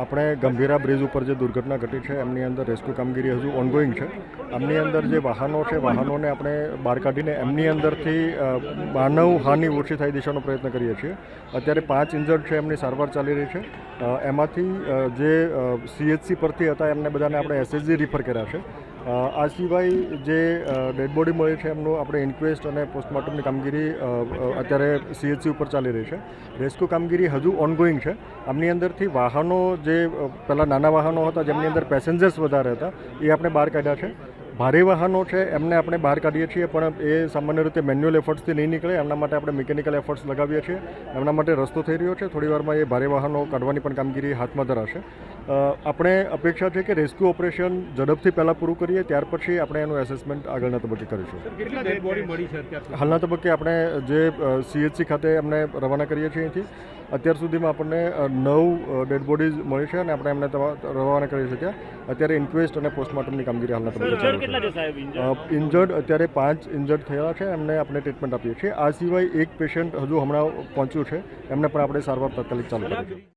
આપણે ગંભીરા બ્રિજ ઉપર જે દુર્ઘટના ઘટી છે એમની અંદર રેસ્ક્યુ કામગીરી હજુ ઓનગોઈંગ છે. આમની અંદર જે વાહનો છે વાહનોને આપણે બહાર કાઢીને એમની અંદરથી માનવ હાનિ ઓછી થાય દિશાનો પ્રયત્ન કરીએ છીએ. અત્યારે 5 ઇન્જર્ડ છે, એમની સારવાર ચાલી રહી છે. એમાંથી જે CHC પરથી હતા એમને બધાને આપણે SSG રિફર કર્યા છે. આ સિવાય જે ડેડ બોડી મળી છે એમનું આપણે ઇન્ક્વેસ્ટ અને પોસ્ટમોર્ટમની કામગીરી અત્યારે CHC ઉપર ચાલી રહી છે. રેસ્ક્યુ કામગીરી હજુ ઓનગોઈંગ છે. આમની અંદરથી વાહનો જે પહેલાં નાના વાહનો હતા જેમની અંદર પેસેન્જર્સ વધારે હતા એ આપણે બહાર કાઢ્યા છે. ભારે વાહનો છે એમને આપણે બહાર કાઢીએ છીએ, પણ એ સામાન્ય રીતે મેન્યુઅલ એફર્ટ્સથી નહીં નીકળે. એમના માટે આપણે મિકેનિકલ એફર્ટ્સ લગાવીએ છીએ. એમના માટે રસ્તો થઈ રહ્યો છે. થોડી વારમાં એ ભારે વાહનો કાઢવાની પણ કામગીરી હાથમાં ધરાશે. આપણે અપેક્ષા છે કે રેસ્ક્યુ ઓપરેશન ઝડપથી પહેલાં પૂરું કરીએ, ત્યાર પછી આપણે એનું એસેસમેન્ટ આગળના તબક્કે કરીશું. હાલના તબક્કે આપણે જે CHC ખાતે એમને રવાના કરીએ છીએ. અહીંથી અત્યાર સુધીમાં આપણને 9 ડેડ બોડીઝ મળી છે અને આપણે એમને રવાના કરી શક્યા. અત્યારે ઇન્ક્વેસ્ટ અને પોસ્ટમોર્ટમની કામગીરી હાલના તબક્કે ઇન્જર્ડ અત્યારે 5 ઇન્જર્ડ થયેલા છે, એમને આપણે ટ્રીટમેન્ટ આપીએ છીએ. આ સિવાય એક પેશન્ટ હજુ હમણાં પહોંચ્યું છે, એમને પણ આપણે સારવાર તાત્કાલિક ચાલુ કરી.